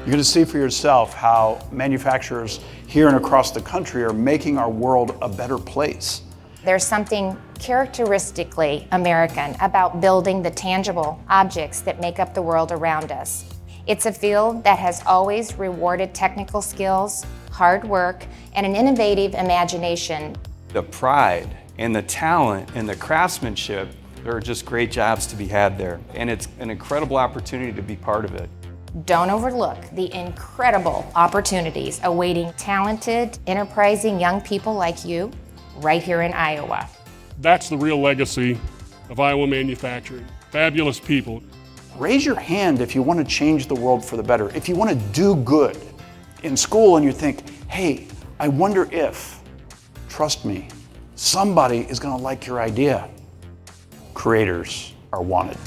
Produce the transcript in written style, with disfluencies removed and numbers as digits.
You're going to see for yourself how manufacturers here and across the country are making our world a better place. There's something characteristically American about building the tangible objects that make up the world around us. It's a field that has always rewarded technical skills, hard work, and an innovative imagination. The pride and the talent and the craftsmanship, there are just great jobs to be had there. And it's an incredible opportunity to be part of it. Don't overlook the incredible opportunities awaiting talented, enterprising young people like you right here in Iowa. That's the real legacy of Iowa manufacturing. Fabulous people. Raise your hand if you want to change the world for the better. If you want to do good in school and you think, hey, I wonder if, trust me, somebody is going to like your idea. Creators are wanted.